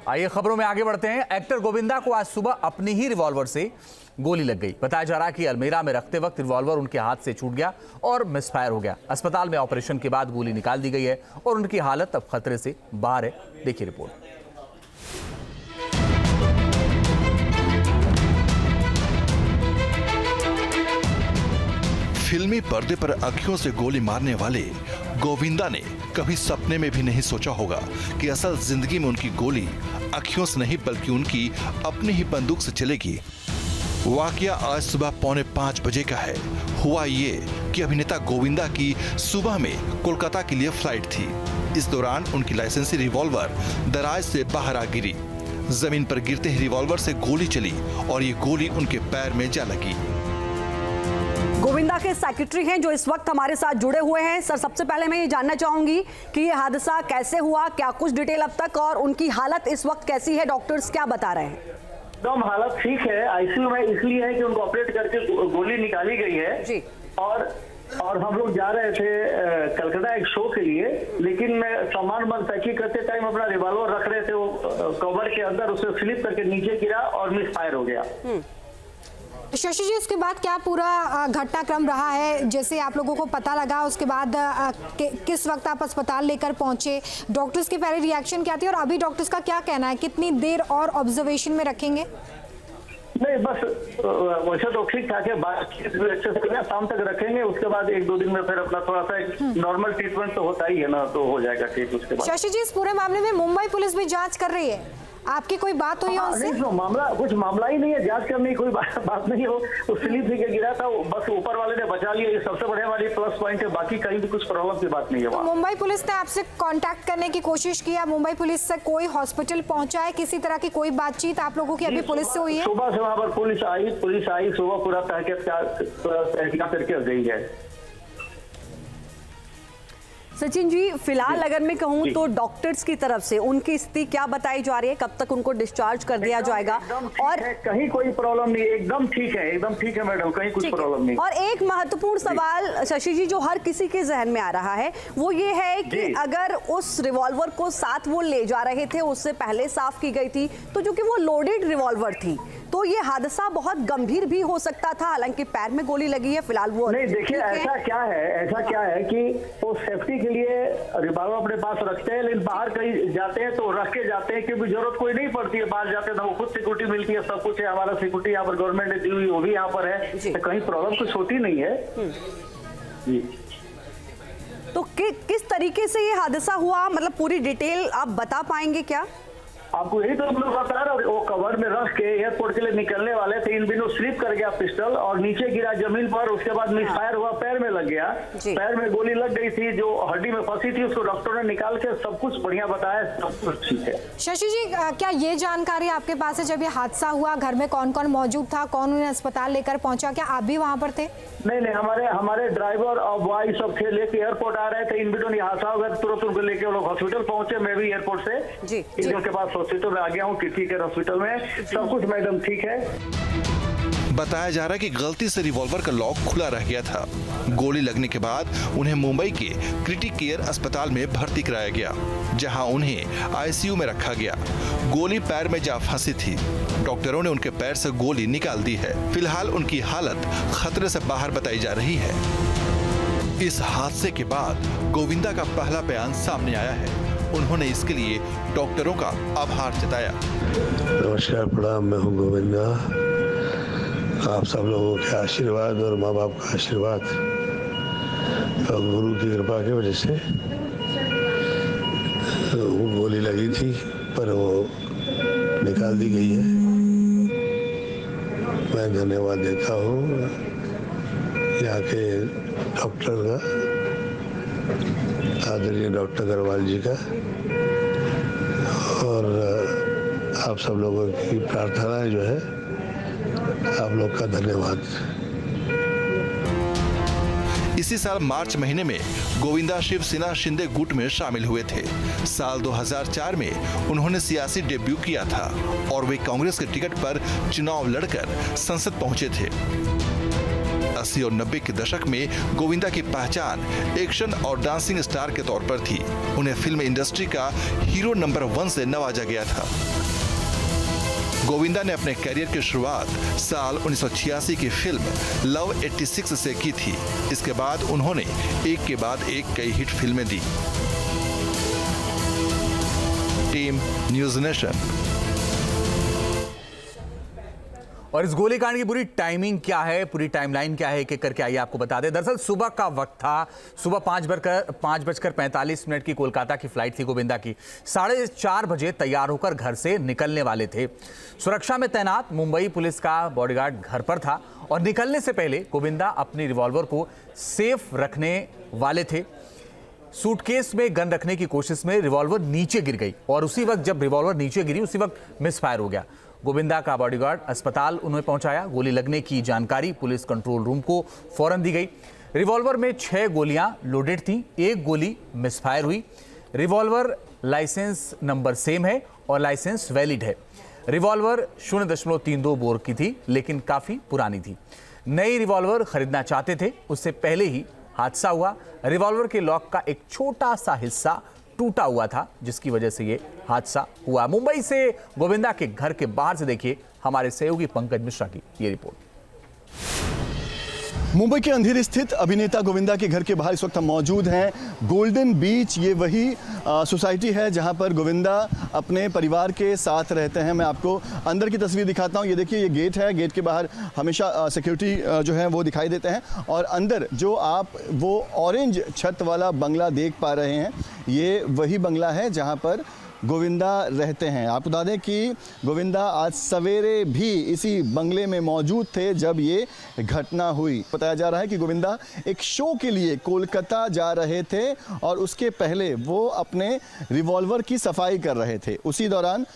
आइए खबरों में आगे बढ़ते हैं। एक्टर गोविंदा को आज सुबह अपनी ही रिवॉल्वर से गोली लग गई। बताया जा रहा है कि अलमीरा में रखते वक्त रिवॉल्वर उनके हाथ से छूट गया और मिसफायर हो गया। अस्पताल में ऑपरेशन के बाद गोली निकाल दी गई है और उनकी हालत अब खतरे से बाहर है। देखिए रिपोर्ट। फिल्मी पर्दे पर आंखों से गोली मारने वाले गोविंदा ने कभी सपने में भी नहीं सोचा होगा कि असल जिंदगी में उनकी गोली आंखों से नहीं बल्कि उनकी अपनी ही बंदूक से चलेगी। वाकया आज सुबह 4:45 बजे का है। हुआ ये कि अभिनेता गोविंदा की सुबह में कोलकाता के लिए फ्लाइट थी। इस दौरान उनकी लाइसेंसी रिवॉल्वर दराज से बाहर आ गिरी। जमीन पर गिरते ही रिवॉल्वर से गोली चली और ये गोली उनके पैर में जा लगी। गोविंदा के सेक्रेटरी हैं जो इस वक्त हमारे साथ जुड़े हुए हैं। सर, सबसे पहले मैं ये जानना चाहूंगी कि ये हादसा कैसे हुआ, क्या कुछ डिटेल अब तक, और उनकी हालत इस वक्त कैसी है, डॉक्टर्स क्या बता रहे हैं? एकदम हालत ठीक है। आईसीयू में इसलिए है कि उनको ऑपरेट करके गोली निकाली गई है जी। और हम लोग जा रहे थे कलकत्ता एक शो के लिए, लेकिन मैं सामान पैकिंग करते टाइम अपना रिवॉल्वर रख रहे थे, वो कवर के अंदर उसे स्लिप करके नीचे गिरा और मिस फायर हो गया। शशि जी, उसके बाद क्या पूरा घटनाक्रम रहा है? जैसे आप लोगों को पता लगा उसके बाद किस वक्त आप अस्पताल लेकर पहुंचे, डॉक्टर्स के पहले रिएक्शन क्या थी और अभी डॉक्टर्स का क्या कहना है, कितनी देर और ऑब्जर्वेशन में रखेंगे? नहीं, बस वैसे तो ठीक ठाक है। शाम तक रखेंगे, उसके बाद 1-2 दिन में फिर अपना थोड़ा सा नॉर्मल ट्रीटमेंट तो होता ही है ना, तो हो जाएगा ठीक उसके बाद। शशि जी, इस पूरे मामले में मुंबई पुलिस भी जांच कर रही है, आपकी कोई बात हुई है उनसे? नहीं, कुछ मामला ही नहीं है, जांच करने की कोई बात नहीं हो। वो स्लिप से गिरा था, बस ऊपर वाले ने बचा लिया, ये सबसे बड़े वाली प्लस पॉइंट है। बाकी कहीं भी कुछ प्रॉब्लम की बात नहीं है। तो मुंबई पुलिस ने आपसे कांटेक्ट करने की कोशिश किया? मुंबई पुलिस से कोई हॉस्पिटल पहुंचा है, किसी तरह की कोई बातचीत आप लोगों की अभी पुलिस से हुई है? सुबह से वहाँ पर पुलिस आई सुबह, पूरा तहकीकात करके गई है। सचिन जी, फिलहाल अगर मैं कहूं तो डॉक्टर्स की तरफ से उनकी स्थिति क्या बताई जा रही है, कब तक उनको डिस्चार्ज कर दिया जाएगा? और कहीं कोई प्रॉब्लम नहीं, एकदम ठीक है मैडम, कहीं कुछ प्रॉब्लम नहीं। और एक महत्वपूर्ण सवाल शशि जी जो हर किसी के जहन में आ रहा है वो ये है कि अगर उस रिवॉल्वर को साथ वो ले जा रहे थे, उससे पहले साफ की गई थी, तो जो कि वो लोडेड रिवॉल्वर थी, तो ये हादसा बहुत गंभीर भी हो सकता था। हालांकि पैर में गोली लगी है, फिलहाल वो नहीं। देखिए, ऐसा क्या है कि वो सेफ्टी के लिए रिवॉल्वर अपने पास रखते हैं, लेकिन बाहर कहीं जाते हैं तो रख के जाते हैं, क्योंकि जरूरत कोई नहीं पड़ती है। बाहर जाते हैं तो खुद सिक्योरिटी मिलती है, सब कुछ है, हमारा सिक्योरिटी यहाँ पर गवर्नमेंट ने दी हुई, वो भी यहाँ पर है, तो कहीं प्रॉब्लम कुछ होती नहीं है जी। तो किस तरीके से ये हादसा हुआ, मतलब पूरी डिटेल आप बता पाएंगे क्या? आपको यही तो हम लोग बता रहे हैं, वो कवर में रख के एयरपोर्ट के लिए निकलने वाले थे, इन बिनों स्लिप कर गया पिस्टल और नीचे गिरा जमीन पर। उसके बाद मिसफायर हुआ, पैर में लग गया, पैर में गोली लग गई थी, जो हड्डी में फंसी थी, उसको डॉक्टर ने निकाल के सब कुछ बढ़िया बताया, सब कुछ ठीक है। शशि जी, क्या ये जानकारी आपके पास है जब ये हादसा हुआ घर में कौन कौन मौजूद था, कौन उन्हें अस्पताल लेकर पहुंचा, क्या आप भी वहाँ पर थे? नहीं, हमारे ड्राइवर और बॉय सब थे, लेके एयरपोर्ट आ रहे थे। इन बिनों हादसा हो गया, तुरंत उनको लेके वो लोग हॉस्पिटल पहुंचे। मैं भी एयरपोर्ट से इनके पास हॉस्पिटल में आ गया हूँ, किसी के हॉस्पिटल में सब कुछ मैडम ठीक है। बताया जा रहा है कि गलती से रिवॉल्वर का लॉक खुला रह गया था। गोली लगने के बाद उन्हें मुंबई के क्रिटिक केयर अस्पताल में भर्ती कराया गया, जहां उन्हें आईसीयू में रखा गया। गोली पैर में जा फंसी थी। डॉक्टरों ने उनके पैर से गोली निकाल दी है। फिलहाल उनकी हालत खतरे से बाहर बताई जा रही है। इस हादसे के बाद गोविंदा का पहला बयान सामने आया है। उन्होंने इसके लिए डॉक्टरों का आभार जताया। नमस्कार, प्रणाम, मैं हूँ गोविंदा। आप सब लोगों के आशीर्वाद और माँ बाप का आशीर्वाद और गुरु की कृपा की वजह से वो गोली लगी थी, पर वो निकाल दी गई है। मैं धन्यवाद देता हूँ यहाँ के डॉक्टर का, आदरणीय डॉक्टर अग्रवाल जी का, और आप सब लोगों की प्रार्थनाएं जो है, आप लोग का धन्यवाद। इसी साल मार्च महीने में गोविंदा शिवसेना शिंदे गुट में शामिल हुए थे। साल 2004 में उन्होंने सियासी डेब्यू किया था और वे कांग्रेस के टिकट पर चुनाव लड़कर संसद पहुंचे थे। 80 और 90 के दशक में गोविंदा की पहचान एक्शन और डांसिंग स्टार के तौर पर थी। उन्हें फिल्म इंडस्ट्री का हीरो नंबर 1 से नवाजा गया था। गोविंदा ने अपने करियर की शुरुआत साल 1986 की फिल्म लव 86 से की थी। इसके बाद उन्होंने एक के बाद एक कई हिट फिल्में दी। Team news nation. और इस गोलीकांड की पूरी टाइमिंग क्या है, पूरी टाइमलाइन क्या है, एक एक करके आइए आपको बता दें। दरअसल सुबह का वक्त था, सुबह 5:45 की कोलकाता की फ्लाइट थी गोविंदा की। 4:30 बजे तैयार होकर घर से निकलने वाले थे। सुरक्षा में तैनात मुंबई पुलिस का बॉडीगार्ड घर पर था और निकलने से पहले गोविंदा अपनी रिवॉल्वर को सेफ रखने वाले थे। सूटकेस में गन रखने की कोशिश में रिवॉल्वर नीचे गिर गई और उसी वक्त जब रिवॉल्वर नीचे गिरी उसी वक्त मिसफायर हो गया। गोविंदा का बॉडीगार्ड अस्पताल उन्हें पहुंचाया। गोली लगने की जानकारी पुलिस कंट्रोल रूम को फौरन दी गई। रिवॉल्वर में 6 गोलियां लोडेड थीं, 1 गोली मिसफायर हुई। रिवॉल्वर लाइसेंस नंबर सेम है और लाइसेंस वैलिड है। रिवॉल्वर 0.32 बोर की थी लेकिन काफी पुरानी थी। नई रिवॉल्वर खरीदना चाहते थे, उससे पहले ही हादसा हुआ। रिवॉल्वर के लॉक का एक छोटा सा हिस्सा टूटा हुआ था जिसकी वजह से ये हादसा हुआ। मुंबई से गोविंदा के घर के बाहर से देखिए हमारे सहयोगी पंकज मिश्रा की ये रिपोर्ट। मुंबई के अंधेरी स्थित अभिनेता गोविंदा के घर के बाहर इस वक्त हम मौजूद हैं। गोल्डन बीच ये वही सोसाइटी है जहां पर गोविंदा अपने परिवार के साथ रहते हैं। मैं आपको अंदर की तस्वीर दिखाता हूं। ये देखिए, ये गेट है। गेट के बाहर हमेशा सिक्योरिटी जो है वो दिखाई देते हैं और अंदर जो आप वो ऑरेंज छत वाला बंगला देख पा रहे हैं, ये वही बंगला है जहाँ पर गोविंदा रहते हैं। आपको बता दें कि गोविंदा आज सवेरे भी इसी बंगले में मौजूद थे जब ये घटना हुई। बताया जा रहा है कि गोविंदा एक शो के लिए कोलकाता जा रहे थे और उसके पहले वो अपने रिवॉल्वर की सफाई कर रहे थे। उसी दौरान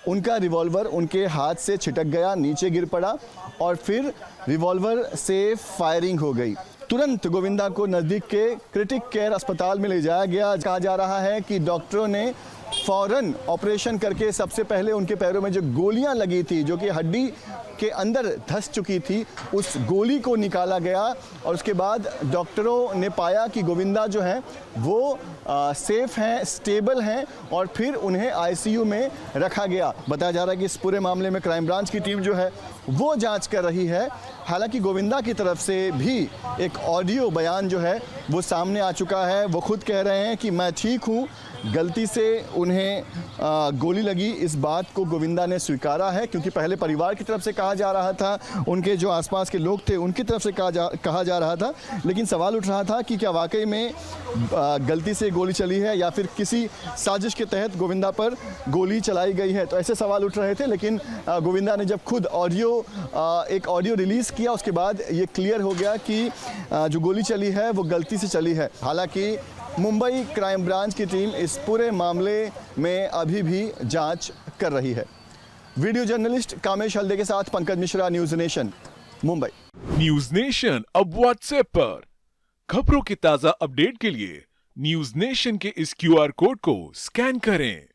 उनका रिवॉल्वर उनके हाथ से छिटक गया, नीचे गिर पड़ा और फिर रिवॉल्वर से फायरिंग हो गई। तुरंत गोविंदा को नज़दीक के क्रिटिक केयर अस्पताल में ले जाया गया। कहा जा रहा है कि डॉक्टरों ने फौरन ऑपरेशन करके सबसे पहले उनके पैरों में जो गोलियां लगी थी, जो कि हड्डी के अंदर धंस चुकी थी, उस गोली को निकाला गया और उसके बाद डॉक्टरों ने पाया कि गोविंदा जो हैं वो सेफ हैं, स्टेबल हैं और फिर उन्हें आईसीयू में रखा गया। बताया जा रहा है कि इस पूरे मामले में क्राइम ब्रांच की टीम जो है वो जांच कर रही है। हालांकि गोविंदा की तरफ से भी एक ऑडियो बयान जो है वो सामने आ चुका है। वो खुद कह रहे हैं कि मैं ठीक हूँ, गलती से उन्हें गोली लगी। इस बात को गोविंदा ने स्वीकारा है क्योंकि पहले परिवार की तरफ से कहा जा रहा था, उनके जो आसपास के लोग थे उनकी तरफ से कहा जा रहा था, लेकिन सवाल उठ रहा था कि क्या वाकई में गलती से गोली चली है या फिर किसी साजिश के तहत गोविंदा पर गोली चलाई गई है। तो ऐसे सवाल उठ रहे थे, लेकिन गोविंदा ने जब खुद एक ऑडियो रिलीज़ किया उसके बाद ये क्लियर हो गया कि जो गोली चली है वो गलती से चली है। हालांकि मुंबई क्राइम ब्रांच की टीम इस पूरे मामले में अभी भी जांच कर रही है। वीडियो जर्नलिस्ट कामेश हल्दे के साथ Pankaj Mishra, news nation, Mumbai. News nation अब व्हाट्सएप पर खबरों की ताज़ा अपडेट के लिए न्यूज़ नेशन के इस QR कोड को स्कैन करें।